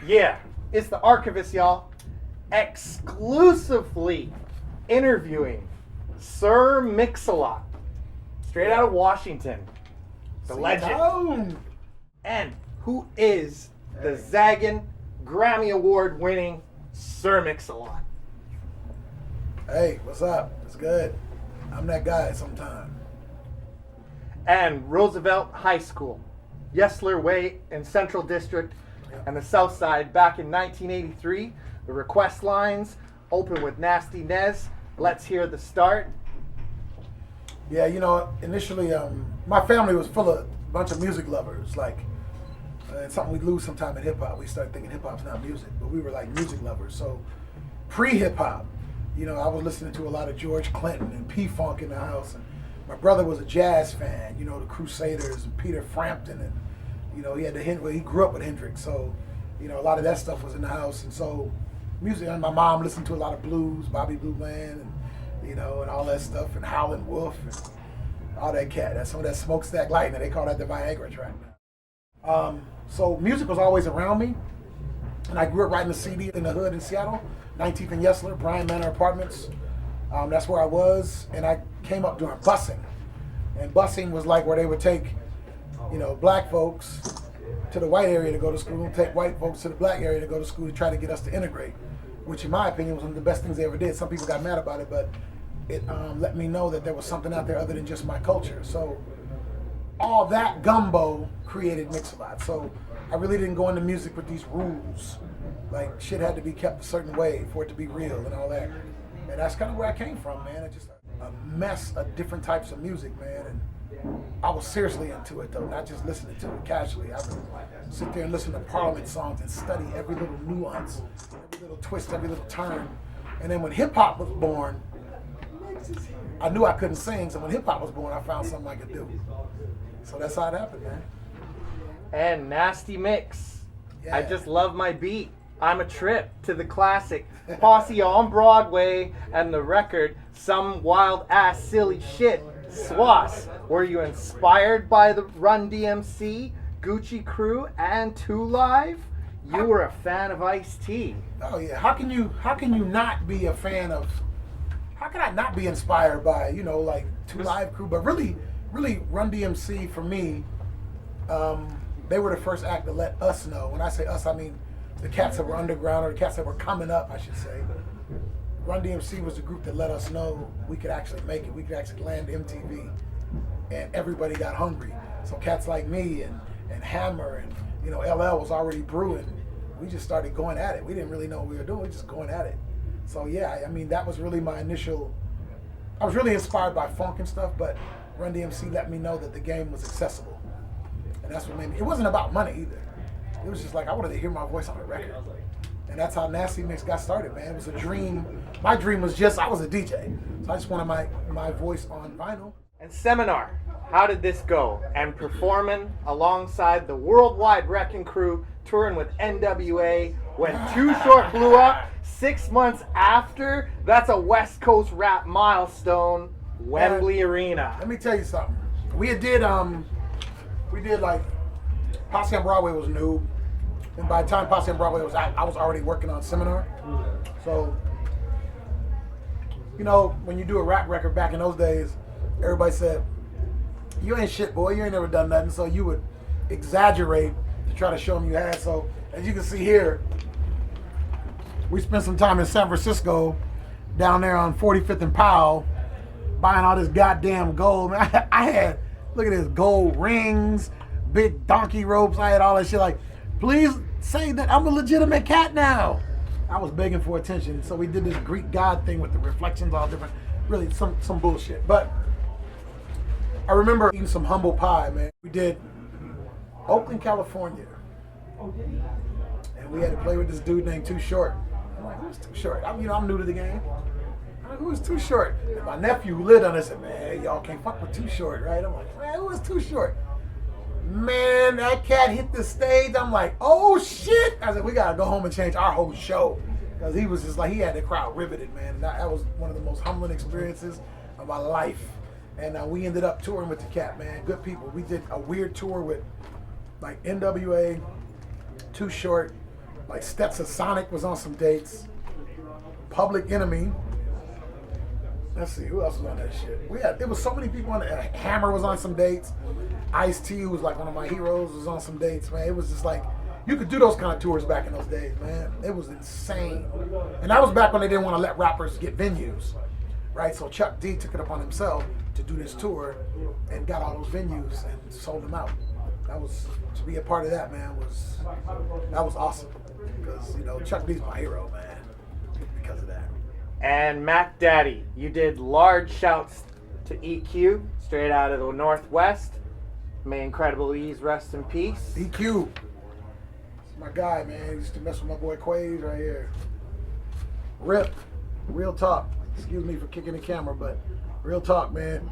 Yeah, it's the archivist, y'all. Exclusively interviewing Sir Mix-a-Lot. Straight out of Washington. The legend. And who is the zagging, Grammy Award winning Sir Mix-a-Lot? Hey, what's up? It's good. I'm that guy sometime. And Roosevelt High School, Yesler Way in Central District and the South Side back in 1983. The request lines open with Nasty Nez. Let's hear the start. Yeah, you know, initially, my family was full of a bunch of music lovers. Like, it's something we lose sometime in hip hop. We start thinking hip hop's not music, but we were like music lovers. So, pre-hip hop, you know, I was listening to a lot of George Clinton and P-Funk in the house. And my brother was a jazz fan, you know, the Crusaders and Peter Frampton, and you know, he grew up with Hendrix, so you know, a lot of that stuff was in the house. And so, music. And my mom listened to a lot of blues, Bobby Blue Bland, and you know, and all that stuff, and Howlin' Wolf, and all that cat. That's some of that Smokestack Lightning. They call that the Viagra track now. So music was always around me, and I grew up writing a CD in the hood in Seattle, 19th and Yesler, Bryan Manor Apartments. That's where I was, and I came up during busing. And busing was like where they would take, you know, black folks to the white area to go to school, and take white folks to the black area to go to school to try to get us to integrate, which in my opinion was one of the best things they ever did. Some people got mad about it, but it let me know that there was something out there other than just my culture. So all that gumbo created Mix-a-Lot. So I really didn't go into music with these rules. Like, shit had to be kept a certain way for it to be real and all that. And that's kind of where I came from, man. It's just a mess of different types of music, man. And I was seriously into it, though, not just listening to it casually. I would sit there and listen to Parliament songs and study every little nuance, every little twist, every little turn. And then when hip-hop was born, I knew I couldn't sing, so when hip-hop was born, I found something I could do. So that's how it happened, man. And Nasty Mix. Yeah. I just love my beat. I'm a trip to the classic Posse on Broadway and the record Some Wild Ass Silly Shit. Swass, were you inspired by the Run DMC, Gucci Crew, and 2 Live? You were a fan of Ice-T. Oh yeah, how can you not be a fan of, how can I not be inspired by, you know, like 2 Live Crew, but really Run DMC for me, they were the first act to let us know. When I say us, I mean the cats that were underground, or the cats that were coming up, I should say. Run DMC was the group that let us know we could actually make it. We could actually land MTV, and everybody got hungry. So cats like me and Hammer and, you know, LL was already brewing. We just started going at it. We didn't really know what we were doing. We were just going at it. So yeah, I mean, that was really my initial. I was really inspired by funk and stuff, but Run DMC let me know that the game was accessible, and that's what made me. It wasn't about money either. It was just like I wanted to hear my voice on a record. And that's how Nasty Mix got started, man. It was a dream. My dream was just, I was a DJ. So I just wanted my voice on vinyl. And Seminar, how did this go? And performing alongside the worldwide Wrecking Crew, touring with NWA, when Too Short blew up 6 months after. That's a West Coast rap milestone, Wembley Arena. Let me tell you something. We did like, Posse on Broadway was new. And by the time Posse on Broadway was out, I was already working on Seminar. So, you know, when you do a rap record back in those days, everybody said, you ain't shit, boy. You ain't never done nothing. So you would exaggerate to try to show them you had. So, as you can see here, we spent some time in San Francisco, down there on 45th and Powell, buying all this goddamn gold. I had, look at this, gold rings, big donkey ropes. I had all that shit. Like, please say that I'm a legitimate cat now. I was begging for attention. So we did this Greek god thing with the reflections all different. Really some bullshit. But I remember eating some humble pie, man. We did Oakland, California. And we had to play with this dude named Too Short. I'm like, who's Too Short? I'm new to the game. I'm like, who's Too Short? And my nephew who lived on it said, man, y'all can't fuck with Too Short, right? I'm like, man, who is Too Short? Man, that cat hit the stage. I'm like, oh shit. I said, we gotta go home and change our whole show. Because he was just like, he had the crowd riveted, man. And that was one of the most humbling experiences of my life. And we ended up touring with the cat, man. Good people. We did a weird tour with like NWA, Too Short, Like Stetson Sonic was on some dates. Public Enemy. Let's see, who else was on that shit? There was so many people on it. Hammer was on some dates. Ice-T, who was like one of my heroes, was on some dates, man. It was just like, you could do those kind of tours back in those days, man. It was insane. And that was back when they didn't want to let rappers get venues, right? So Chuck D took it upon himself to do this tour and got all those venues and sold them out. To be a part of that, man, that was awesome. Because, you know, Chuck D's my hero, man, because of that. And Mac Daddy, you did large shouts to EQ, straight out of the Northwest. May Incredible Ease rest in peace. EQ, my guy, man. He used to mess with my boy Quays right here. Rip, real talk. Excuse me for kicking the camera, but real talk, man.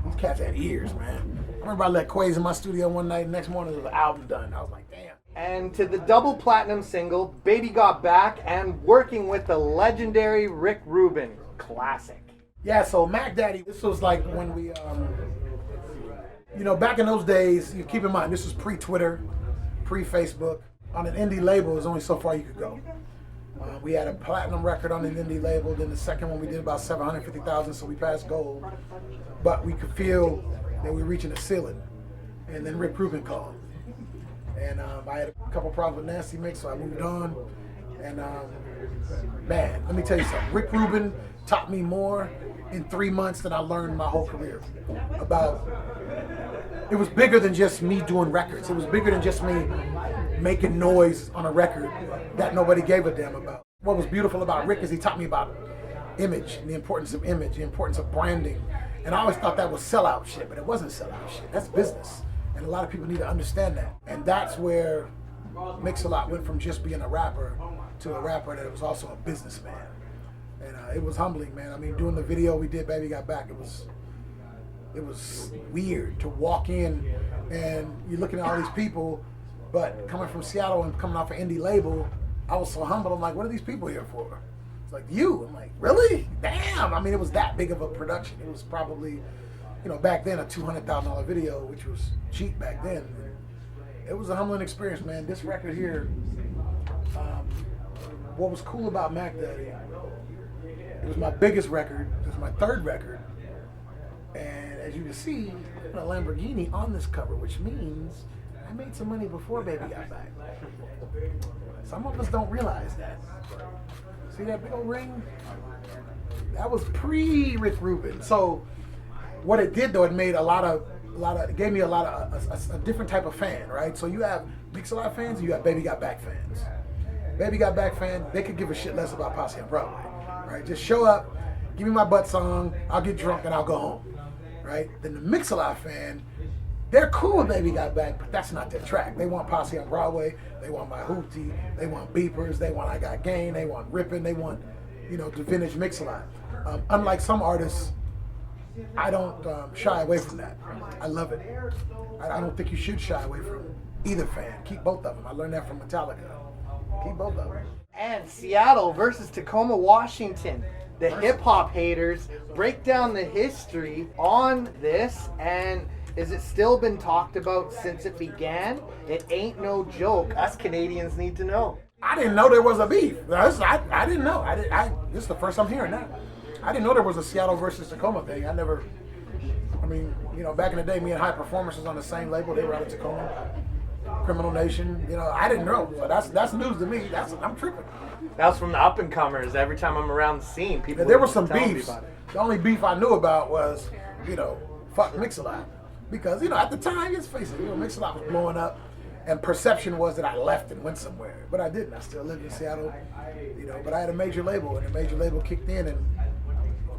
These cats had ears, man. I remember I let Quays in my studio one night, and next morning there was an album done. I was like, damn. And to the double platinum single, Baby Got Back, and working with the legendary Rick Rubin. Classic. Yeah, so Mac Daddy, this was like when we, you know, back in those days, you keep in mind, this was pre-Twitter, pre-Facebook. On an indie label, there's only so far you could go. We had a platinum record on an indie label, then the second one we did about 750,000, so we passed gold. But we could feel that we were reaching a ceiling. And then Rick Rubin called. And I had a couple problems with Nasty Mix, so I moved on. And man, let me tell you something. Rick Rubin taught me more in 3 months than I learned my whole career. It was bigger than just me doing records. It was bigger than just me making noise on a record that nobody gave a damn about. What was beautiful about Rick is he taught me about image and the importance of image, the importance of branding. And I always thought that was sellout shit, but it wasn't sellout shit. That's business. And a lot of people need to understand that. And that's where Mix-a-Lot went from just being a rapper to a rapper that was also a businessman. And it was humbling, man. I mean, doing the video we did, Baby Got Back, it was weird to walk in and you're looking at all these people, but coming from Seattle and coming off an indie label, I was so humble. I'm like, what are these people here for? It's like, you. I'm like, really? Damn. I mean, it was that big of a production. It was probably, you know, back then a $200,000 video, which was cheap back then. It was a humbling experience, man. This record here, what was cool about Mac Daddy, it was my biggest record. It was my third record. And as you can see, a Lamborghini on this cover, which means I made some money before Baby Got Back. Some of us don't realize that. See that big old ring? That was pre-Rick Rubin. So what it did though, it made it gave me a different type of fan, right? So you have Mix-a-Lot fans and you have Baby Got Back fans. Baby Got Back fan, they could give a shit less about Posse on Broadway, right? Just show up, give me my butt song, I'll get drunk and I'll go home, right? Then the Mix-a-Lot fan, they're cool with Baby Got Back, but that's not their track. They want Posse on Broadway, they want My Hoopty, they want Beepers, they want I Got Game, they want Rippin', they want, you know, the vintage Mix-a-Lot. Unlike some artists, I don't shy away from that. I love it. I don't think you should shy away from either fan. Keep both of them. I learned that from Metallica. Keep both of them. And Seattle versus Tacoma, Washington. The hip hop haters break down the history on this, and is it still been talked about since it began? It ain't no joke. Us Canadians need to know. I didn't know there was a beef. I didn't know. This is the first I'm hearing that. I didn't know there was a Seattle versus Tacoma thing. I mean, you know, back in the day, me and High Performance was on the same label. They were out of Tacoma. Criminal Nation, you know, I didn't know. So that's news to me. I'm tripping. That was from the up and comers. Every time I'm around the scene, people. Yeah, there were some beefs. The only beef I knew about was, you know, fuck Mix-a-Lot. Because, you know, at the time, let's face it, you know, Mix-a-Lot was blowing up, and perception was that I left and went somewhere. But I didn't. I still lived in Seattle, you know, but I had a major label, and the major label kicked in. And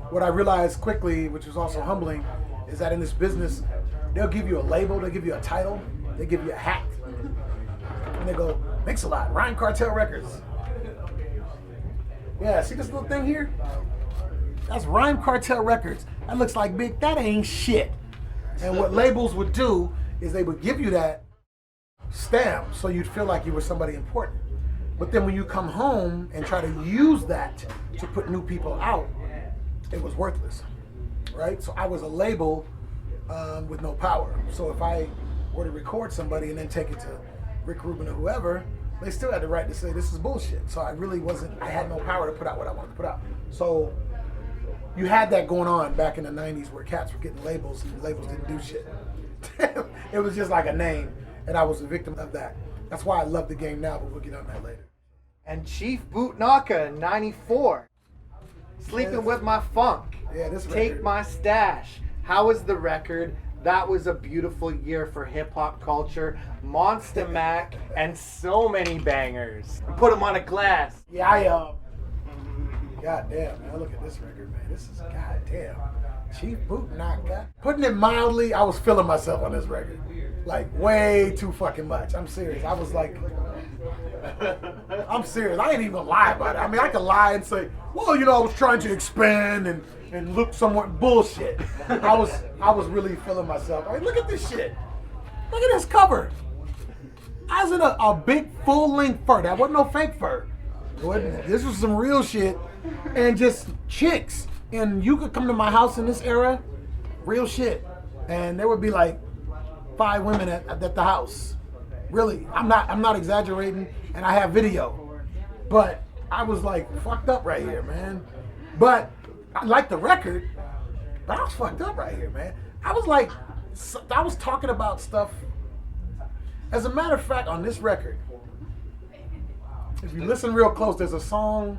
what I realized quickly, which was also humbling, is that in this business, they'll give you a label, they'll give you a title, they give you a hat. And they go, Mix-a-Lot, Rhyme Cartel Records. Yeah, see this little thing here? That's Rhyme Cartel Records. That looks like big, that ain't shit. And what labels would do is they would give you that stamp so you'd feel like you were somebody important. But then when you come home and try to use that to put new people out, it was worthless, right? So I was a label with no power. So if I were to record somebody and then take it to Rick Rubin or whoever, they still had the right to say this is bullshit. So I really wasn't. I had no power to put out what I wanted to put out. So you had that going on back in the '90s where cats were getting labels and the labels didn't do shit. It was just like a name, and I was a victim of that. That's why I love the game now, but we'll get on that later. And Chief Bootnaka in '94. Sleeping with My Funk. Yeah, this Take record. My Stash. How was the record? That was a beautiful year for hip hop culture. Monster Mac and so many bangers. Put them on a glass. Yeah, goddamn, man. Look at this record, man. This is goddamn. Chief Bootnaka. Putting it mildly, I was feeling myself on this record. Like, way too fucking much. I'm serious. I was like, I'm serious. I ain't even gonna lie about it. I mean, I could lie and say, well, you know, I was trying to expand and look somewhat bullshit. I was really feeling myself. Like, look at this shit. Look at this cover. I was in a big full-length fur. That wasn't no fake fur. This was some real shit. And just chicks. And you could come to my house in this era, real shit. And there would be like 5 women at the house. Really. I'm not exaggerating, and I have video. But I was like fucked up right here, man. But I liked the record, but I was fucked up right here, man. I was talking about stuff. As a matter of fact, on this record, if you listen real close, there's a song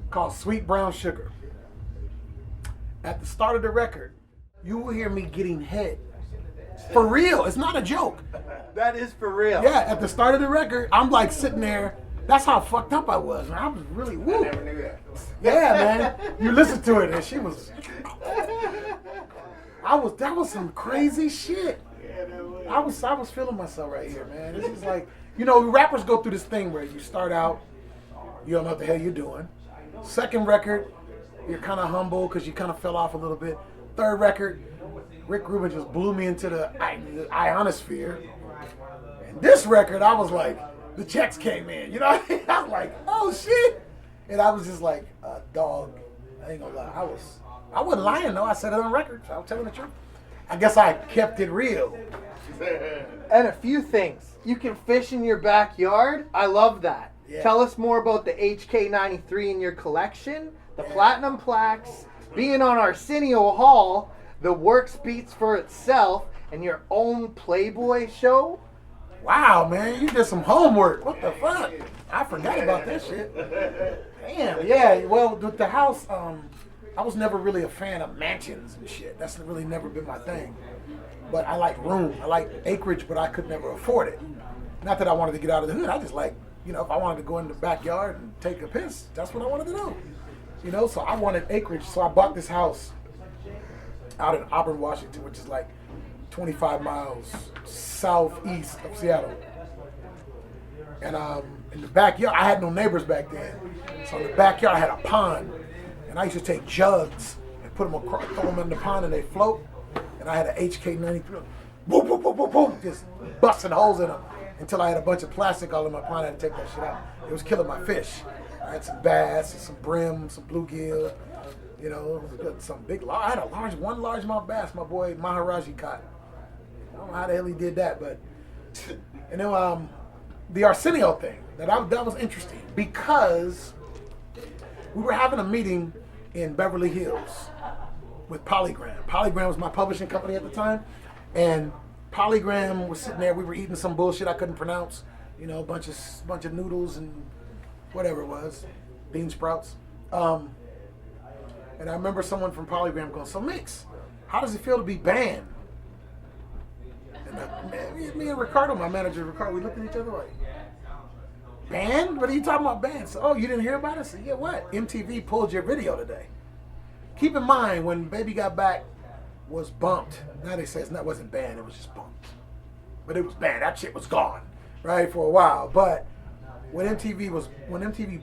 called Sweet Brown Sugar. At the start of the record, you will hear me getting head. For real, it's not a joke. That is for real. Yeah, at the start of the record, I'm like sitting there. That's how fucked up I was, man. I was really woo. I never knew that. Yeah, man. You listen to it, and she was. That was some crazy shit. I was feeling myself right here, man. This is like, you know, rappers go through this thing where you start out, you don't know what the hell you're doing. Second record, you're kind of humble because you kind of fell off a little bit. Third record, Rick Rubin just blew me into the ionosphere. And this record, I was like, the checks came in. You know what I mean? I was like, oh shit. And I was just like, dog, I ain't gonna lie. I wasn't lying though. I said it on record. So I was telling the truth. I guess I kept it real. And a few things. You can fish in your backyard. I love that. Yeah. Tell us more about the HK93 in your collection, the platinum plaques, being on Arsenio Hall, the work speaks for itself, and your own Playboy show. Wow, man, you did some homework. What the fuck? I forgot about that shit. Damn, yeah. Well, with the house, I was never really a fan of mansions and shit. That's really never been my thing. But I like room. I like acreage, but I could never afford it. Not that I wanted to get out of the hood. I just like, you know, if I wanted to go in the backyard and take a piss, that's what I wanted to do. You know, so I wanted acreage. So I bought this house out in Auburn, Washington, which is like 25 miles southeast of Seattle. And in the backyard, I had no neighbors back then. So in the backyard, I had a pond. And I used to take jugs and put them across, throw them in the pond, and they float. And I had an HK93, boom, boom, boom, boom, boom, just busting holes in them until I had a bunch of plastic all in my pond. I had to take that shit out. It was killing my fish. I had some bass, some brim, some bluegill, you know, some big, I had one largemouth bass my boy Maharaji caught. I don't know how the hell he did that, but, and then the Arsenio thing, that was interesting because we were having a meeting in Beverly Hills with Polygram. Polygram was my publishing company at the time, and Polygram was sitting there. We were eating some bullshit I couldn't pronounce, you know, a bunch of noodles and whatever it was, bean sprouts. And I remember someone from Polygram going, "So Mix, how does it feel to be banned?" And me and Ricardo, my manager Ricardo, we looked at each other like, "Banned? What are you talking about banned?" So, "Oh, you didn't hear about it?" So, "Yeah, what? MTV pulled your video today." Keep in mind, when Baby Got Back was bumped, now they say it wasn't banned, it was just bumped. But it was banned. That shit was gone, right, for a while. But when MTV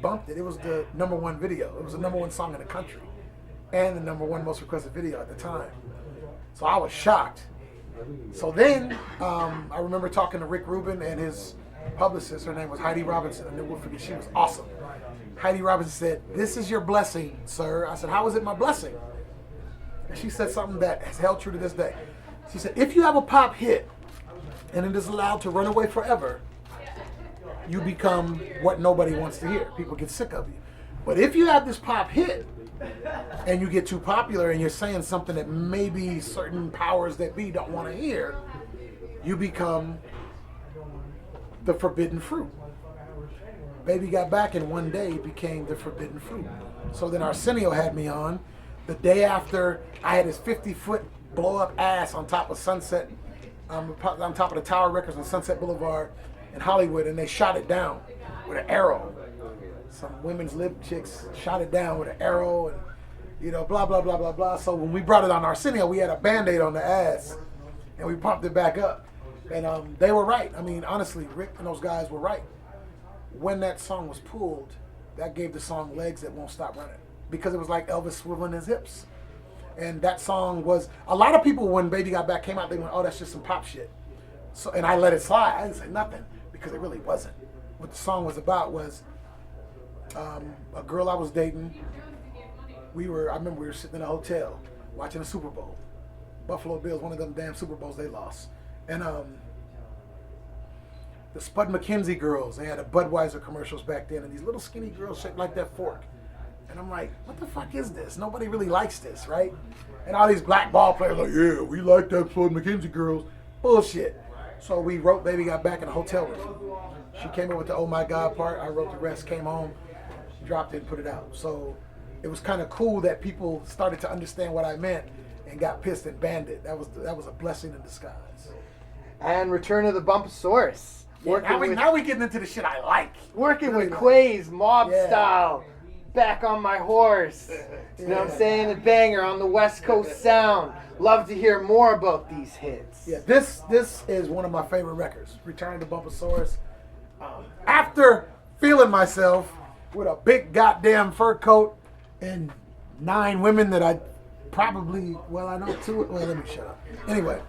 bumped it, it was the #1 video. It was the #1 song in the country. And the #1 most requested video at the time. So I was shocked. So then, I remember talking to Rick Rubin and his publicist. Her name was Heidi Robinson. I never will forget. She was awesome. Heidi Robinson said, "This is your blessing, sir." I said, "How is it my blessing?" And she said something that has held true to this day. She said, "If you have a pop hit and it is allowed to run away forever, you become what nobody wants to hear. People get sick of you. But if you have this pop hit and you get too popular and you're saying something that maybe certain powers that be don't want to hear, you become the forbidden fruit. Baby Got Back in one day became the forbidden fruit. So then Arsenio had me on the day after I had his 50-foot blow-up ass on top of Sunset, on top of the Tower Records on Sunset Boulevard in Hollywood, and they shot it down with an arrow. Some women's lib chicks shot it down with an arrow, and blah, blah, blah, blah, blah. So when we brought it on Arsenio, we had a Band-Aid on the ass, and we pumped it back up. And they were right. I mean, honestly, Rick and those guys were right. When that song was pulled, that gave the song legs that won't stop running, because it was like Elvis swiveling his hips. And that song was, a lot of people, when Baby Got Back came out, they went, oh, that's just some pop shit. So, and I let it slide. I didn't say nothing, because it really wasn't. What the song was about was a girl I was dating. I remember we were sitting in a hotel watching a Super Bowl. Buffalo Bills, one of them damn Super Bowls they lost. And the Spud McKenzie girls, they had a Budweiser commercials back then, and these little skinny girls shaped like that fork. And I'm like, what the fuck is this? Nobody really likes this, right? And all these black ball players like, yeah, we like that Spud McKenzie girls. Bullshit. So we wrote Baby Got Back in a hotel room. She came in with the Oh My God part. I wrote the rest, came home, dropped it, and put it out. So it was kind of cool that people started to understand what I meant and got pissed and banned it. That was a blessing in disguise. And Return of the Bumpasaurus. Yeah, now we getting into the shit I like. Working with Quays, mob style. Back on my horse. You know what I'm saying? A banger on the West Coast sound. Love to hear more about these hits. Yeah, this is one of my favorite records. Return of the Bumpasaurus. After feeling myself with a big goddamn fur coat and 9 women that I probably, I know 2. Well, let me shut up. Anyway,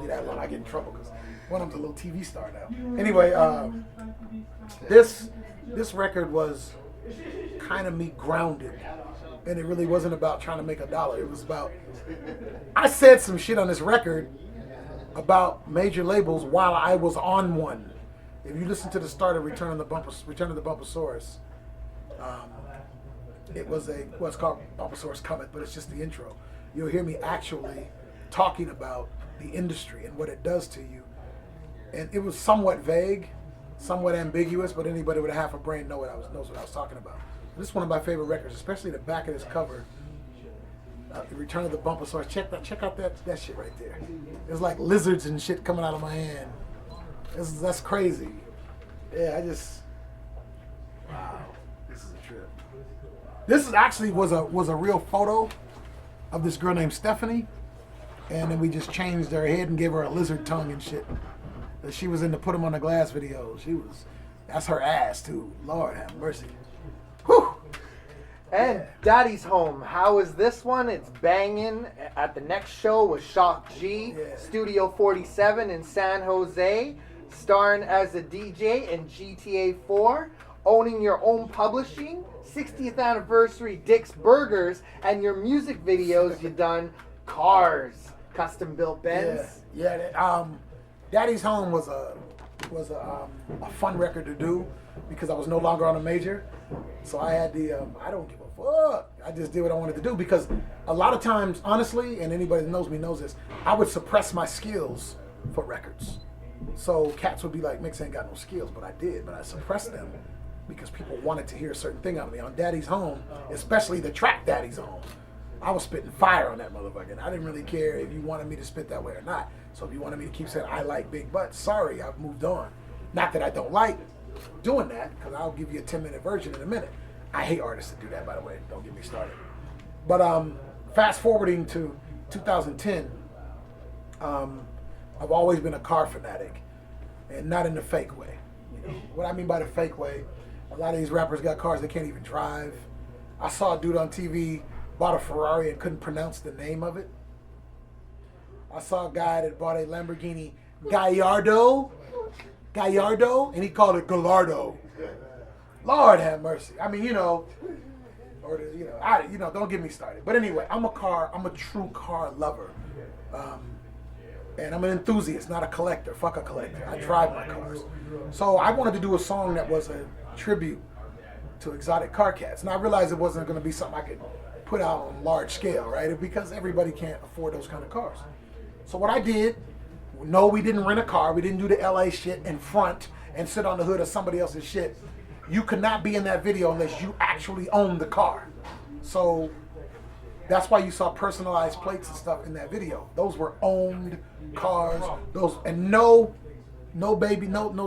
leave that alone. I get in trouble because one of them's a little TV star now. Anyway, this record was kind of me grounded, and it really wasn't about trying to make $1. It was about, I said some shit on this record about major labels while I was on one. If you listen to the start of Return of the Bumpasaurus, it was what's called Bumpasaurus Comet, but it's just the intro. You'll hear me actually talking about the industry and what it does to you. And it was somewhat vague, somewhat ambiguous, but anybody with a half a brain knows what I was talking about. This is one of my favorite records, especially the back of this cover. The Return of the Bumpasaurus. Check out that shit right there. There's like lizards and shit coming out of my hand. That's crazy. Yeah, wow, this is a trip. This actually was a real photo of this girl named Stephanie, and then we just changed her head and gave her a lizard tongue and shit. She was in the Put 'Em on the Glass video. That's her ass too. Lord have mercy. Whew. And Daddy's Home. How is this one? It's banging. At the next show was Shock G, Studio 47 in San Jose, starring as a DJ in GTA 4, owning your own publishing, 60th anniversary Dick's Burgers, and your music videos you done, Cars, custom built Benz. Yeah. Daddy's Home was a fun record to do because I was no longer on a major. So I had I don't give a fuck. I just did what I wanted to do because a lot of times, honestly, and anybody that knows me knows this, I would suppress my skills for records. So cats would be like, Mix ain't got no skills, but I did. But I suppressed them because people wanted to hear a certain thing out of me. On Daddy's Home, especially the track Daddy's Home, I was spitting fire on that motherfucker. And I didn't really care if you wanted me to spit that way or not. So if you wanted me to keep saying I like big butts, sorry, I've moved on. Not that I don't like doing that, because I'll give you a 10-minute version in a minute. I hate artists that do that, by the way. Don't get me started. But fast forwarding to 2010, I've always been a car fanatic, and not in the fake way. You know what I mean by the fake way? A lot of these rappers got cars they can't even drive. I saw a dude on TV bought a Ferrari and couldn't pronounce the name of it. I saw a guy that bought a Lamborghini Gallardo, and he called it Gallardo. Lord have mercy. I mean, don't get me started. But anyway, I'm a true car lover. And I'm an enthusiast, not a collector. Fuck a collector. I drive my cars. So I wanted to do a song that was a tribute to exotic car cats. And I realized it wasn't going to be something I could put out on large scale, right? Because everybody can't afford those kind of cars. So what I did, no, we didn't rent a car. We didn't do the LA shit in front and sit on the hood of somebody else's shit. You could not be in that video unless you actually owned the car. So that's why you saw personalized plates and stuff in that video. Those were owned cars. Those and no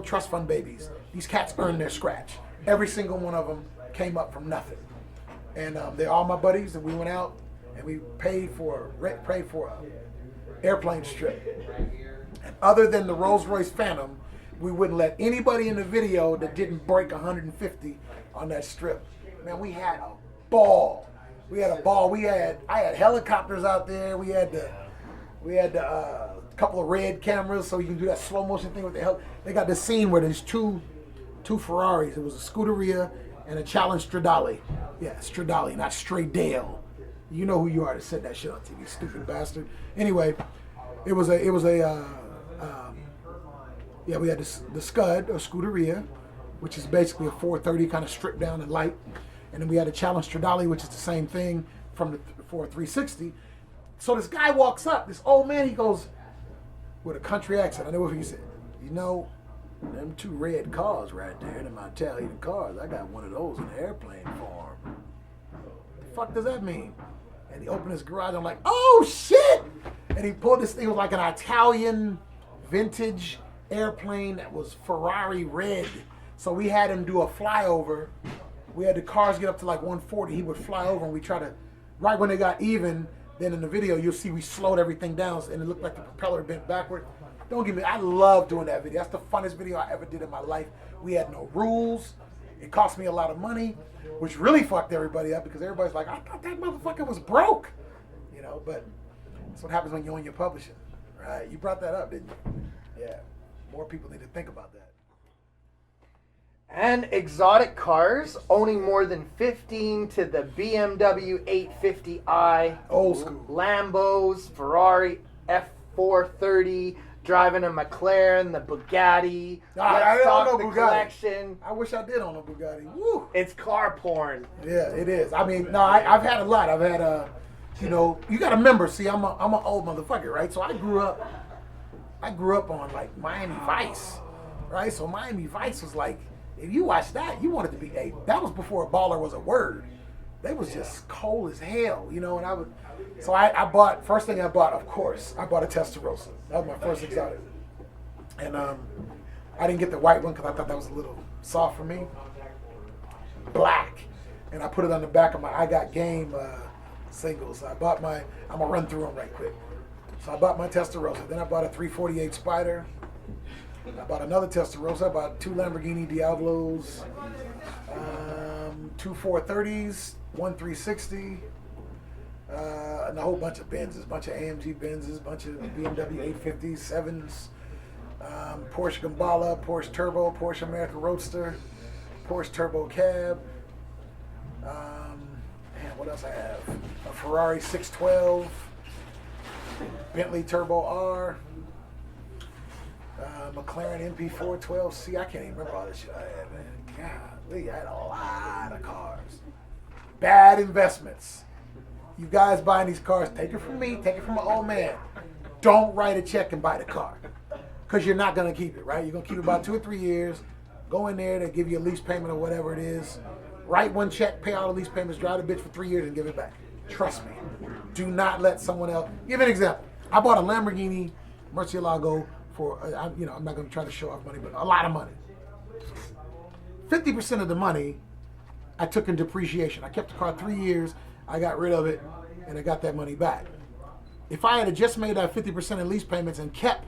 trust fund babies. These cats earned their scratch. Every single one of them came up from nothing. And they're all my buddies, and we went out and we paid for a airplane strip. And other than the Rolls Royce Phantom, we wouldn't let anybody in the video that didn't break 150 on that strip. Man, we had a ball. I had helicopters out there. We had the couple of red cameras so you can do that slow motion thing with the hell. They got this scene where there's two Ferraris. It was a Scuderia and a Challenge Stradale. Yeah, Stradale, not Stradale. You know who you are that said that shit on TV, stupid bastard. Anyway, we had the Scud or Scuderia, which is basically a 430 kind of stripped down and light. And then we had a Challenge Stradale, which is the same thing for a 360. So this guy walks up, this old man, he goes, with a country accent, I know what he said, you know, them two red cars right there, them Italian cars, I got one of those in the airplane form. The fuck does that mean? And he opened his garage, I'm like, oh shit! And he pulled this thing, it was like an Italian vintage airplane that was Ferrari red. So we had him do a flyover. We had the cars get up to like 140. He would fly over and we try to, right when they got even, then in the video you'll see we slowed everything down and it looked like the propeller bent backward. Don't get me, I love doing that video. That's the funnest video I ever did in my life. We had no rules. It cost me a lot of money, which really fucked everybody up because everybody's like, I thought that motherfucker was broke. You know, but that's what happens when you own your publishing, right? You brought that up, didn't you? Yeah, more people need to think about that. And exotic cars, owning more than 15 to the BMW 850i. Old school. Lambos, Ferrari F430, driving a McLaren, the Bugatti. I don't know the Bugatti. Collection. I wish I did own a Bugatti. Woo. It's car porn. Yeah, it is. I mean, no, I've had a lot. I've had, you know, you got to remember, see, I'm an old motherfucker, right? So I grew up on like Miami Vice, right? So Miami Vice was like, if you watch that, you wanted to be that was before a baller was a word. They was just cold as hell, you know, and I bought, first thing I bought, of course, I bought a Testarossa. That was my first exotic. And I didn't get the white one because I thought that was a little soft for me. Black. And I put it on the back of my I Got Game singles. I'm going to run through them right quick. So I bought my Testarossa. Then I bought a 348 Spider. I bought another Testarossa. I bought two Lamborghini Diablos, two 430s, one 360, and a whole bunch of Benzes, a bunch of AMG Benzes, a bunch of BMW 850s, 7s, Porsche Gambala, Porsche Turbo, Porsche America Roadster, Porsche Turbo Cab. What else I have? A Ferrari 612, Bentley Turbo R. McLaren MP412C. I can't even remember all this shit I had, man. Golly, I had a lot of cars. Bad investments. You guys buying these cars, take it from me, take it from an old man. Don't write a check and buy the car. Because you're not going to keep it, right? You're going to keep it about 2 or 3 years. Go in there, they give you a lease payment or whatever it is. Write one check, pay all the lease payments, drive the bitch for 3 years and give it back. Trust me. Do not let someone else. Give an example. I bought a Lamborghini Murcielago for, I'm not going to try to show off money, but a lot of money. 50% of the money I took in depreciation. I kept the car 3 years, I got rid of it, and I got that money back. If I had just made that 50% in lease payments and kept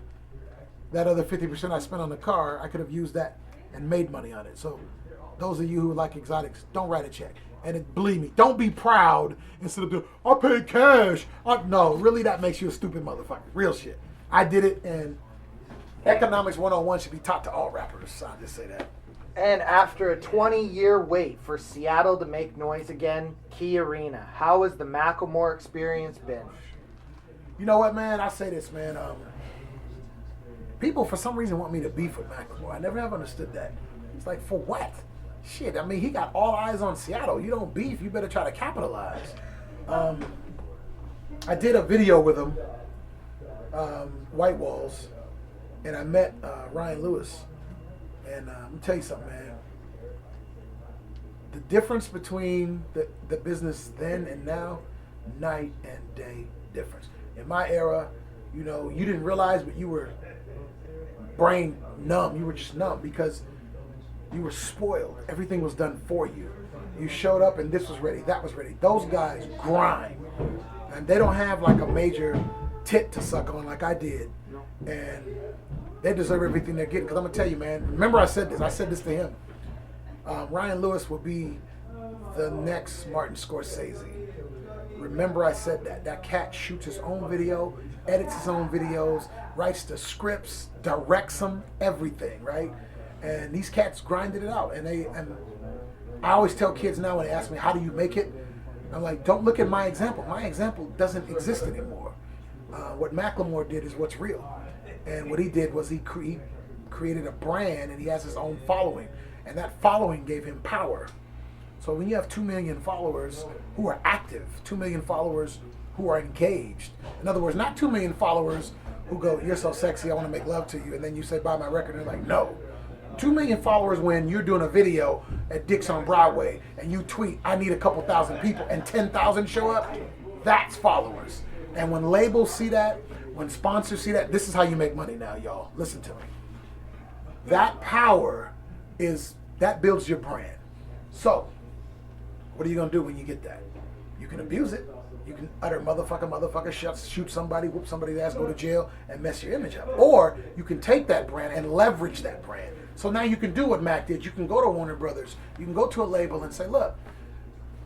that other 50% I spent on the car, I could have used that and made money on it. So those of you who like exotics, don't write a check. And believe me, don't be proud instead of doing, I paid cash. No, really that makes you a stupid motherfucker. Real shit. I did it, and Economics 101 should be taught to all rappers. So I'll just say that. And after a 20-year wait for Seattle to make noise again, Key Arena. How has the Macklemore experience been? You know what, man? I say this, man. people for some reason want me to beef with Macklemore. I never have understood that. It's like, for what? Shit, I mean, he got all eyes on Seattle. You don't beef, you better try to capitalize. I did a video with him, White Walls, and I met Ryan Lewis. And let me tell you something, man. The difference between the business then and now, night and day difference. In my era, you know, you didn't realize, but you were brain numb. You were just numb because you were spoiled. Everything was done for you. You showed up and this was ready, that was ready. Those guys grind. And they don't have like a major tit to suck on like I did. And they deserve everything they're getting. Because I'm going to tell you, man, remember I said this to him. Ryan Lewis will be the next Martin Scorsese. Remember I said that. That cat shoots his own video, edits his own videos, writes the scripts, directs them, everything, right? And these cats grinded it out. And I always tell kids now when they ask me, how do you make it? I'm like, don't look at my example. My example doesn't exist anymore. What Macklemore did is what's real. And what he did was he created a brand, and he has his own following. And that following gave him power. So when you have 2 million followers who are active, 2 million followers who are engaged. In other words, not 2 million followers who go, you're so sexy, I want to make love to you. And then you say, buy my record. And they're like, no. 2 million followers when you're doing a video at Dick's on Broadway and you tweet, I need a couple thousand people, and 10,000 show up. That's followers. And when labels see that, when sponsors see that, this is how you make money now, y'all. Listen to me. That power that builds your brand. So, what are you going to do when you get that? You can abuse it. You can utter motherfucker, shoot somebody, whoop somebody's ass, go to jail, and mess your image up. Or you can take that brand and leverage that brand. So now you can do what Mac did. You can go to Warner Brothers. You can go to a label and say, look,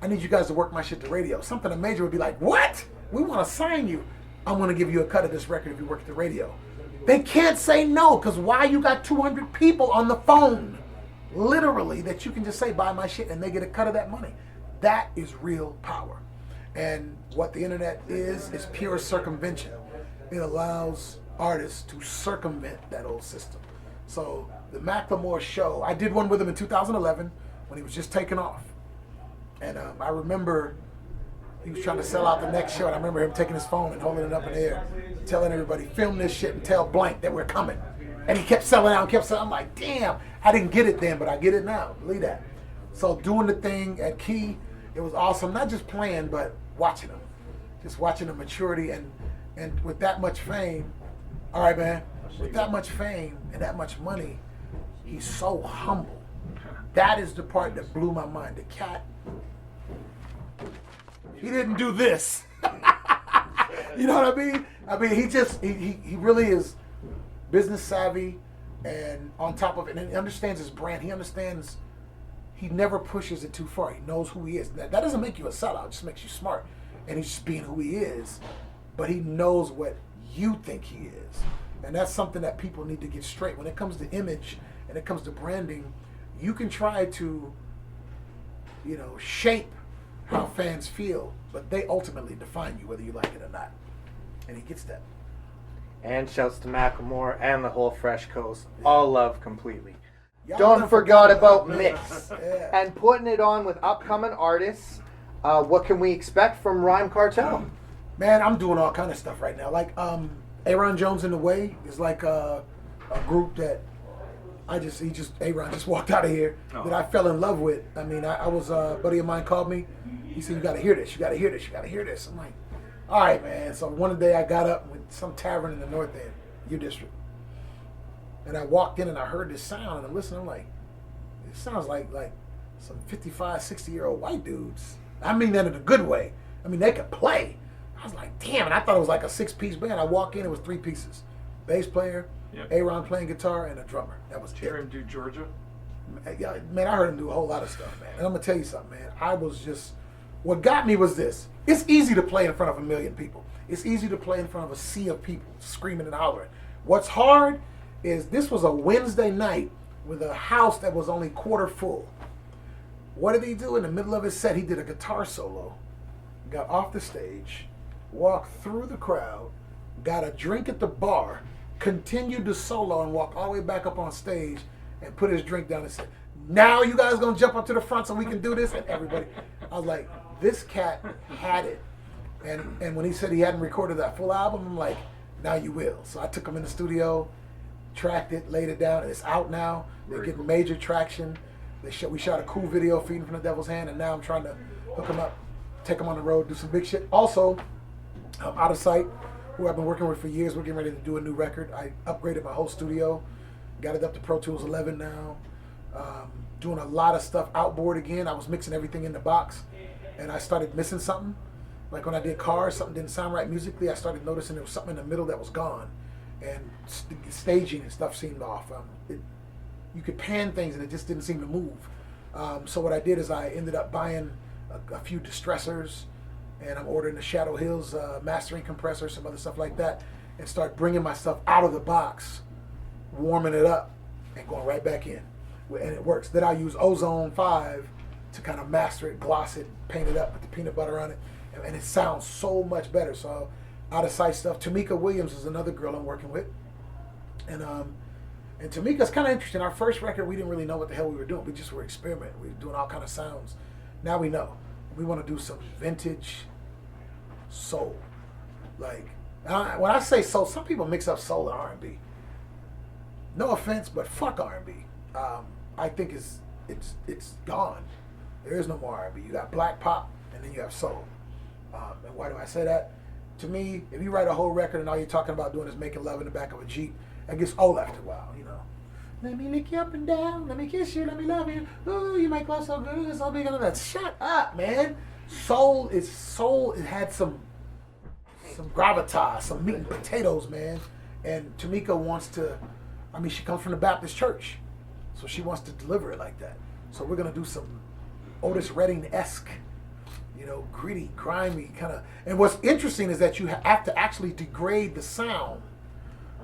I need you guys to work my shit to radio. Something a major would be like, what? We want to sign you. I'm going to give you a cut of this record if you work at the radio. They can't say no, because why? You got 200 people on the phone, literally, that you can just say, buy my shit, and they get a cut of that money. That is real power. And what the internet is pure circumvention. It allows artists to circumvent that old system. So the Macklemore show, I did one with him in 2011 when he was just taking off. And I remember he was trying to sell out the next show, and I remember him taking his phone and holding it up in the air, telling everybody, film this shit and tell blank that we're coming. And he kept selling out and kept selling. I'm like, damn, I didn't get it then, but I get it now. Believe that. So doing the thing at Key, it was awesome. Not just playing, but watching him. Just watching the maturity and with that much fame, all right, man, with that much fame and that much money, he's so humble. That is the part that blew my mind. The cat, he didn't do this. You know what I mean? I mean, he really is business savvy, and on top of it, and he understands his brand. He understands, he never pushes it too far. He knows who he is. That doesn't make you a sellout, it just makes you smart. And he's just being who he is, but he knows what you think he is. And that's something that people need to get straight. When it comes to image and it comes to branding, you can try to, shape how fans feel, but they ultimately define you, whether you like it or not. And he gets that. And shouts to Macklemore and the whole Fresh Coast. All love completely. Y'all Don't forget about Mix. Yeah. And putting it on with upcoming artists. What can we expect from Rhyme Cartel? Man, I'm doing all kind of stuff right now. Like Aaron Jones in the Way is like a group that Aaron just walked out of here that I fell in love with. I mean, I was a buddy of mine called me. He said, you got to hear this. You got to hear this. You got to hear this. I'm like, all right, man. So one day I got up with some tavern in the North End, your district. And I walked in and I heard this sound and I'm listening. I'm like, it sounds like some 55, 60-year-old white dudes. I mean that in a good way. I mean, they could play. I was like, damn. And I thought it was like a 6-piece band. I walk in, it was 3 pieces. Bass player, Aaron playing guitar, and a drummer. That was Hear him do Georgia? Man, I heard him do a whole lot of stuff, man. And I'm going to tell you something, man. What got me was this. It's easy to play in front of 1 million people. It's easy to play in front of a sea of people screaming and hollering. What's hard is this was a Wednesday night with a house that was only quarter full. What did he do? In the middle of his set, he did a guitar solo, got off the stage, walked through the crowd, got a drink at the bar, continued to solo and walk all the way back up on stage and put his drink down and said, "Now you guys gonna jump up to the front so we can do this?" And everybody, I was like, this cat had it. And when he said he hadn't recorded that full album, I'm like, now you will. So I took him in the studio, tracked it, laid it down, and it's out now. They're getting major traction. We shot a cool video, Feeding from the Devil's Hand, and now I'm trying to hook him up, take him on the road, do some big shit. Also, Out of Sight, who I've been working with for years, we're getting ready to do a new record. I upgraded my whole studio, got it up to Pro Tools 11 now. Doing a lot of stuff outboard again. I was mixing everything in the box, and I started missing something. Like when I did Cars, something didn't sound right musically. I started noticing there was something in the middle that was gone, and staging and stuff seemed off. You could pan things, and it just didn't seem to move. So what I did is I ended up buying a few distressors, and I'm ordering the Shadow Hills mastering compressor, some other stuff like that, and start bringing my stuff out of the box, warming it up, and going right back in. And it works. Then I use Ozone 5 to kind of master it, gloss it, paint it up, put the peanut butter on it, and it sounds so much better. So Out of Sight stuff. Tamika Williams is another girl I'm working with, and Tamika's kind of interesting. Our first record, we didn't really know what the hell we were doing. We just were experimenting. We were doing all kind of sounds. Now we know. We want to do some vintage soul. Like when I say soul, some people mix up soul and R&B. No offense, but fuck R&B. I think it's gone. There is no more R&B. You got black pop, and then you have soul. And why do I say that? To me, if you write a whole record and all you're talking about doing is making love in the back of a Jeep, that gets old after a while, you know. Let me lick you up and down. Let me kiss you. Let me love you. Ooh, you make love so good. It's so big on that. Shut up, man. Soul. It had some gravitas, some meat and potatoes, man. And Tamika wants to. I mean, she comes from the Baptist church, so she wants to deliver it like that. So we're gonna do some Otis Redding-esque, you know, gritty, grimy kind of. And what's interesting is that you have to actually degrade the sound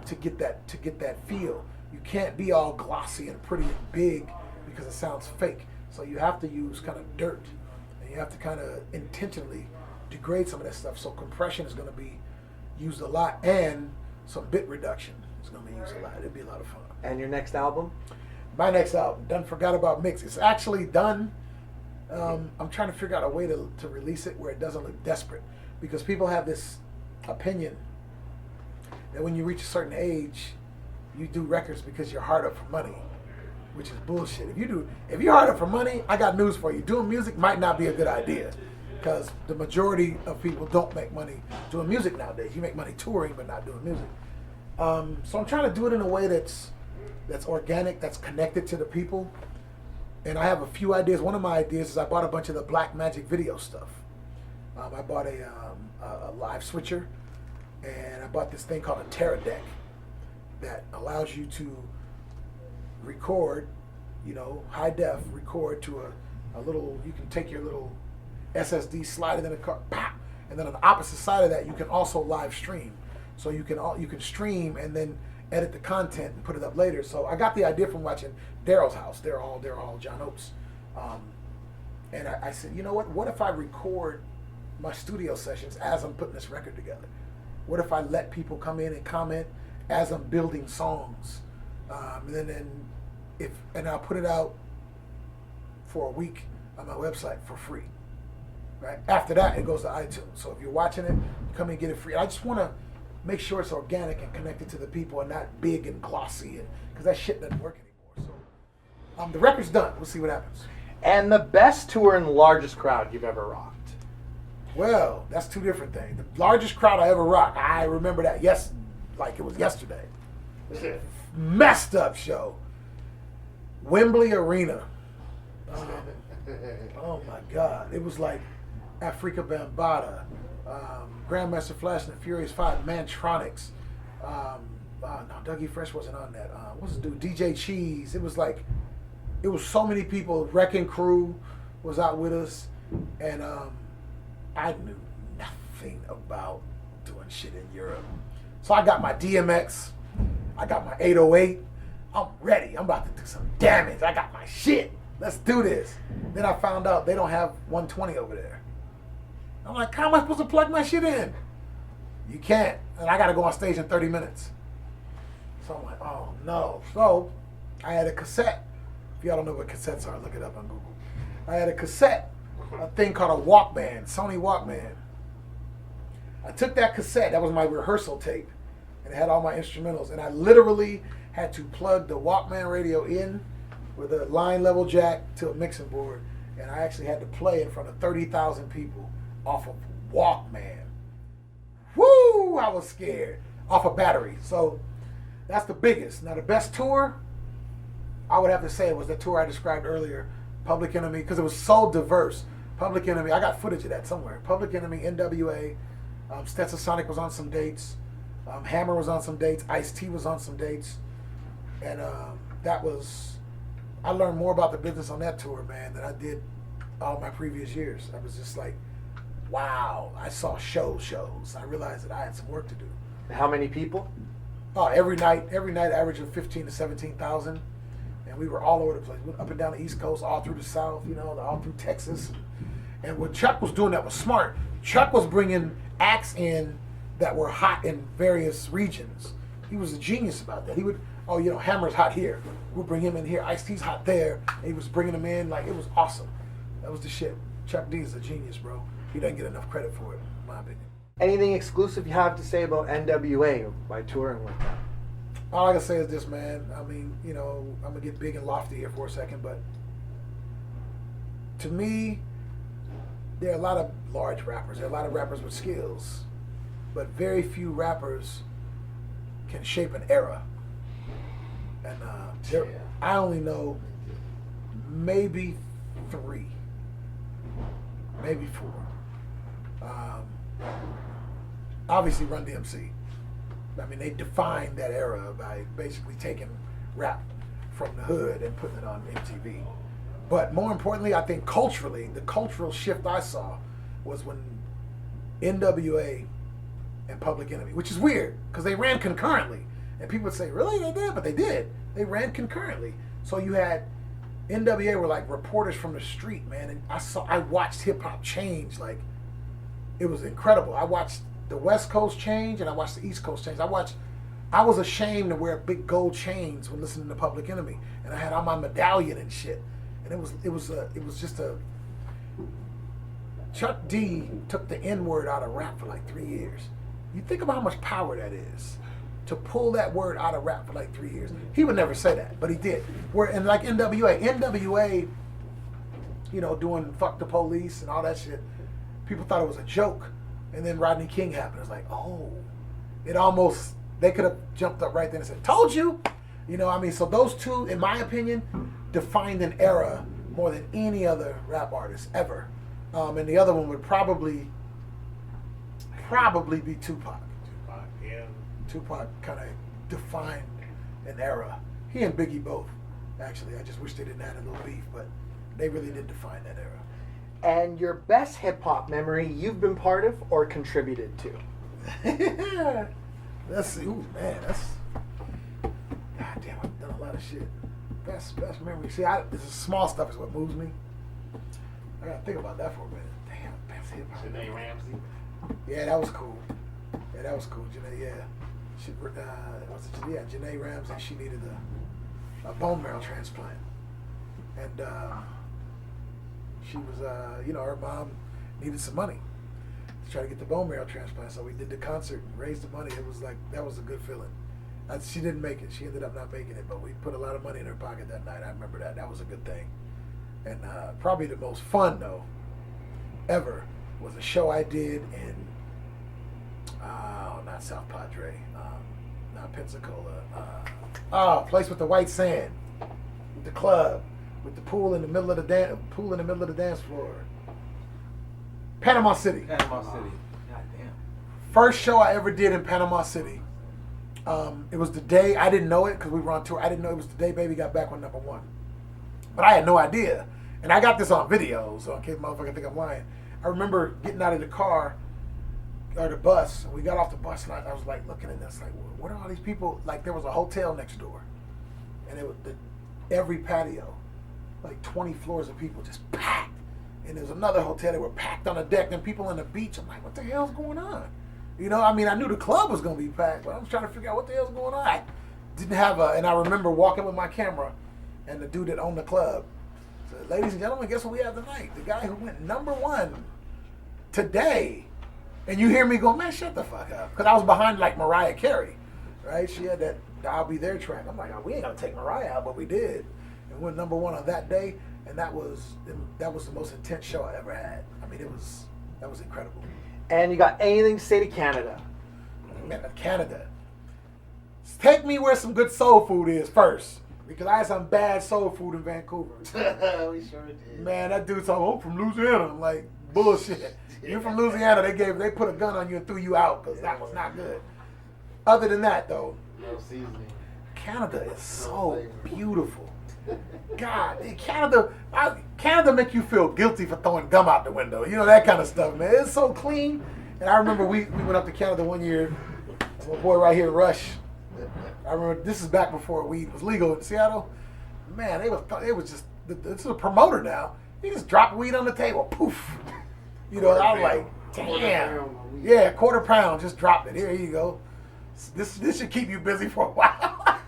to get that feel. You can't be all glossy and pretty and big because it sounds fake. So you have to use kind of dirt, and you have to kind of intentionally degrade some of that stuff. So compression is going to be used a lot, and some bit reduction is going to be used a lot. It'll be a lot of fun. And your next album? My next album, Done Forgot About Mix. It's actually done. I'm trying to figure out a way to release it where it doesn't look desperate, because people have this opinion that when you reach a certain age, you do records because you're hard up for money, which is bullshit. If you're hard up for money, I got news for you. Doing music might not be a good idea, because the majority of people don't make money doing music nowadays. You make money touring, but not doing music. So I'm trying to do it in a way that's organic, that's connected to the people. And I have a few ideas. One of my ideas is I bought a bunch of the Black Magic video stuff. I bought a live switcher, and I bought this thing called a Terra Deck that allows you to record, you know, high def, record to a little, you can take your little SSD, slide it in a car, pop, and then on the opposite side of that, you can also live stream. So you can stream and then edit the content and put it up later. So I got the idea from watching Daryl's house. They're all John Oates. And I said, you know what if I record my studio sessions as I'm putting this record together? What if I let people come in and comment as I'm building songs? And I'll put it out for a week on my website for free. Right? After that, it goes to iTunes. So if you're watching it, you come and get it free. I just want to make sure it's organic and connected to the people and not big and glossy, because that shit doesn't work anymore. So the record's done. We'll see what happens. And the best tour and largest crowd you've ever rocked? Well, that's two different things. The largest crowd I ever rocked, I remember that like it was yesterday. It was a messed up show. Wembley Arena. Oh my God. It was like Afrika Bambaataa, Grandmaster Flash and the Furious 5, Mantronics. No, Dougie Fresh wasn't on that. What's the dude? DJ Cheese. It was so many people. Wrecking Crew was out with us, and I knew nothing about doing shit in Europe. So I got my DMX, I got my 808. I'm ready. I'm about to do some damage. I got my shit. Let's do this. Then I found out they don't have 120 over there. I'm like, how am I supposed to plug my shit in? You can't. And I got to go on stage in 30 minutes. So I'm like, oh no. So I had a cassette. If y'all don't know what cassettes are, look it up on Google. I had a cassette, a thing called a Walkman, Sony Walkman. I took that cassette, that was my rehearsal tape, and it had all my instrumentals, and I literally had to plug the Walkman radio in with a line level jack to a mixing board, and I actually had to play in front of 30,000 people off of Walkman. Woo! I was scared. Off a battery. So that's the biggest. Now the best tour, I would have to say, was the tour I described earlier, Public Enemy, because it was so diverse. Public Enemy, I got footage of that somewhere. Public Enemy, NWA, Stetsasonic was on some dates, Hammer was on some dates, Ice-T was on some dates, and that was, I learned more about the business on that tour, man, than I did all my previous years. I was just like, wow, I saw shows. I realized that I had some work to do. How many people? Oh, every night, average of 15 to 17,000. And we were all over the place, up and down the East Coast, all through the South, all through Texas. And what Chuck was doing that was smart. Chuck was bringing acts in that were hot in various regions. He was a genius about that. He would, Hammer's hot here. We'll bring him in here. Ice-T's hot there. And he was bringing them in. Like, it was awesome. That was the shit. Chuck D is a genius, bro. He doesn't get enough credit for it, in my opinion. Anything exclusive you have to say about NWA by touring with them? All I can say is this, man. I mean, I'm going to get big and lofty here for a second, but to me, there are a lot of large rappers. There are a lot of rappers with skills, but very few rappers can shape an era. And I only know maybe 3, maybe 4. Obviously Run DMC. I mean, they defined that era by basically taking rap from the hood and putting it on MTV. But more importantly, I think culturally, the cultural shift I saw was when NWA and Public Enemy, which is weird because they ran concurrently. And people would say, really? They did? But they did. They ran concurrently. So you had NWA were like reporters from the street, man. And I watched hip hop change. Like, it was incredible. I watched the West Coast change and I watched the East Coast change. I was ashamed to wear big gold chains when listening to Public Enemy, and I had on my medallion and shit. And it was just a. Chuck D took the N word out of rap for like 3 years. You think about how much power that is, to pull that word out of rap for like 3 years. He would never say that, but he did. And like NWA, doing fuck the police and all that shit. People thought it was a joke. And then Rodney King happened. It was like, oh, they could have jumped up right then and said, told you. So those two, in my opinion, defined an era more than any other rap artist ever. And the other one would probably be Tupac. Tupac kind of defined an era. He and Biggie both, actually. I just wish they didn't have a little beef, but they really did define that era. And your best hip-hop memory you've been part of or contributed to? Let's see. Ooh, man, that's... God damn, I've done a lot of shit. Best memory. See, this is small stuff is what moves me. I gotta think about that for a minute. Damn, best hip-hop. Janae Ramsey. Yeah, that was cool. Janae, yeah. Janae Ramsey, she needed a bone marrow transplant. And, she was, her mom needed some money to try to get the bone marrow transplant. So we did the concert and raised the money. It was like, that was a good feeling. She didn't make it. She ended up not making it, but we put a lot of money in her pocket that night. I remember that. That was a good thing. And probably the most fun, though, ever was a show I did in, not South Padre, not Pensacola. Place with the white sand, with the club. With the pool in the middle of the dance floor. Panama City. Panama City. God damn. First show I ever did in Panama City. It was the day, I didn't know it because we were on tour. I didn't know it was the day Baby got back on #1. But I had no idea. And I got this on video, so in case motherfucker think I'm lying. I remember getting out of the car or the bus, and we got off the bus, and I was like looking at this, like, what are all these people? Like, there was a hotel next door, and it was every patio. Like 20 floors of people just packed. And there's another hotel that were packed on the deck and people on the beach. I'm like, what the hell's going on? I knew the club was going to be packed, but I was trying to figure out what the hell's going on. didn't have a, and I remember walking with my camera, and the dude that owned the club said, "Ladies and gentlemen, guess what we have tonight? The guy who went #1 today." And you hear me go, "Man, shut the fuck up," because I was behind like Mariah Carey, right? She had that "I'll Be There" track. I'm like, oh, we ain't gonna take Mariah out, but we did, and went #1 on that day, and that was the most intense show I ever had. I mean, that was incredible. And you got anything to say to Canada? Man, Canada. Take me where some good soul food is first, because I had some bad soul food in Vancouver. We sure did. Man, that dude told me, "I'm from Louisiana." I'm like, bullshit. You're from Louisiana. They put a gun on you and threw you out because that was not good. Other than that, though, No seasoning. Canada is so beautiful. God, Canada make you feel guilty for throwing gum out the window. You know, that kind of stuff, man. It's so clean. And I remember we went up to Canada one year. My boy right here, Rush. I remember this is back before weed was legal in Seattle. Man, they was just, this is a promoter now. He just dropped weed on the table. Poof. You know, I was like, damn. Yeah, £quarter, just dropped it. Here you go. This should keep you busy for a while.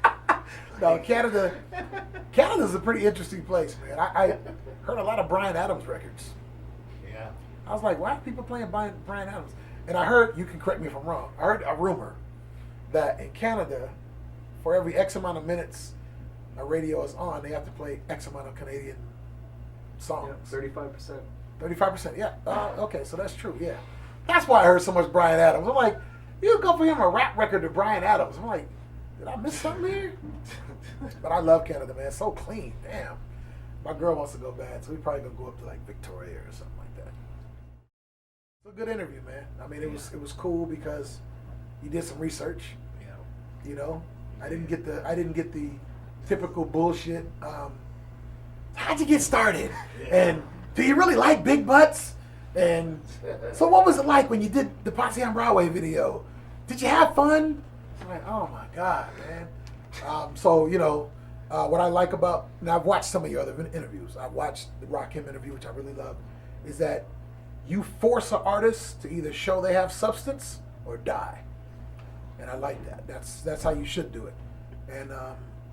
No, Canada's a pretty interesting place, man. I heard a lot of Bryan Adams records. Yeah. I was like, why are people playing Bryan Adams? And I heard, you can correct me if I'm wrong, I heard a rumor that in Canada, for every X amount of minutes a radio is on, they have to play X amount of Canadian songs. 35%. 35%, yeah. Okay, so that's true, yeah. That's why I heard so much Bryan Adams. I'm like, you go from him a rap record to Bryan Adams. I'm like, did I miss something here? But I love Canada, man. It's so clean. Damn. My girl wants to go bad, so we probably gonna go up to like Victoria or something like that. It's a good interview, man. I mean, it was cool because you did some research. Yeah. You know, I didn't get the typical bullshit. How'd you get started? And do you really like big butts? And so what was it like when you did the Posse on Broadway video? Did you have fun? I'm like, oh my God, man. So, you know, what I like about, now I've watched some of your other interviews. I've watched the Rakim interview, which I really love, is that you force an artist to either show they have substance or die. And I like that. That's how you should do it. And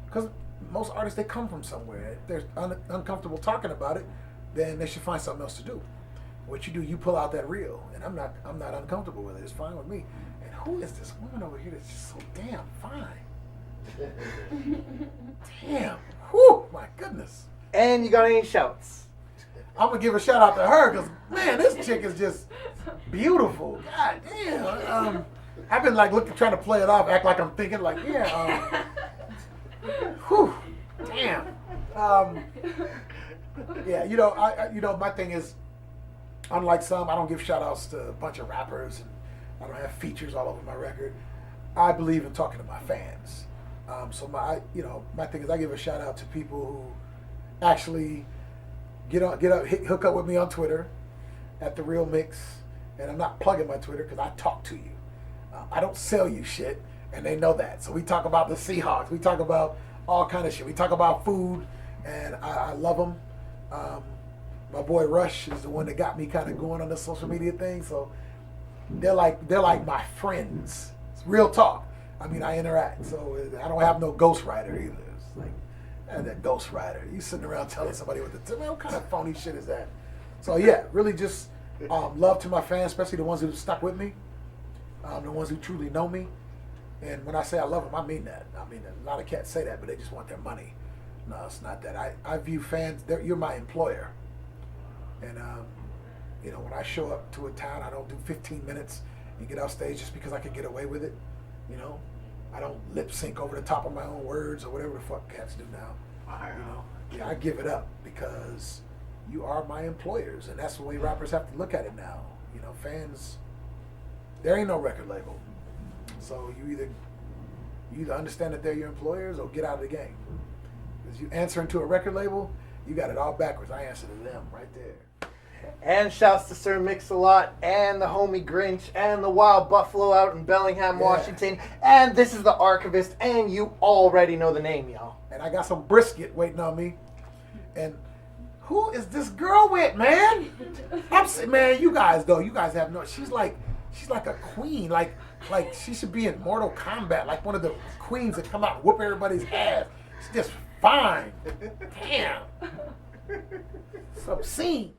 because most artists, they come from somewhere. If they're uncomfortable talking about it, then they should find something else to do. What you do, you pull out that reel, and I'm not uncomfortable with it. It's fine with me. And who is this woman over here that's just so damn fine? Damn. Whew, my goodness. And you got any shouts? I'm gonna give a shout out to her because man, this chick is just beautiful. God damn. I've been like trying to play it off, act like I'm thinking like, yeah. Whew, damn. Yeah, you know, my thing is, unlike some, I don't give shout outs to a bunch of rappers and I don't have features all over my record. I believe in talking to my fans. So my thing is I give a shout out to people who actually hook up with me on Twitter at The Real Mix. And I'm not plugging my Twitter because I talk to you. I don't sell you shit, and they know that. So we talk about the Seahawks. We talk about all kind of shit. We talk about food, and I love them. My boy Rush is the one that got me kind of going on this social media thing. So they're like my friends. It's real talk. I mean, I interact. So I don't have no ghostwriter either. It's like, that ghostwriter. You sitting around telling somebody man, what kind of phony shit is that? So yeah, really just love to my fans, especially the ones who stuck with me, the ones who truly know me. And when I say I love them, I mean that. I mean, a lot of cats say that, but they just want their money. No, it's not that. I view fans, you're my employer. And, when I show up to a town, I don't do 15 minutes and get off stage just because I can get away with it. You know, I don't lip sync over the top of my own words or whatever the fuck cats do now. You know, yeah, I give it up because you are my employers, and that's the way rappers have to look at it now. You know, fans, there ain't no record label, so you either understand that they're your employers or get out of the game. Because you answering to a record label, you got it all backwards. I answer to them right there. And shouts to Sir Mix-a-Lot and the homie Grinch and the Wild Buffalo out in Bellingham, Washington. And this is the Archivist, and you already know the name, y'all. And I got some brisket waiting on me. And who is this girl with, man? Man, you guys have no. She's like a queen. Like Like she should be in Mortal Kombat, like one of the queens that come out and whoop everybody's ass. It's just fine. Damn. It's obscene.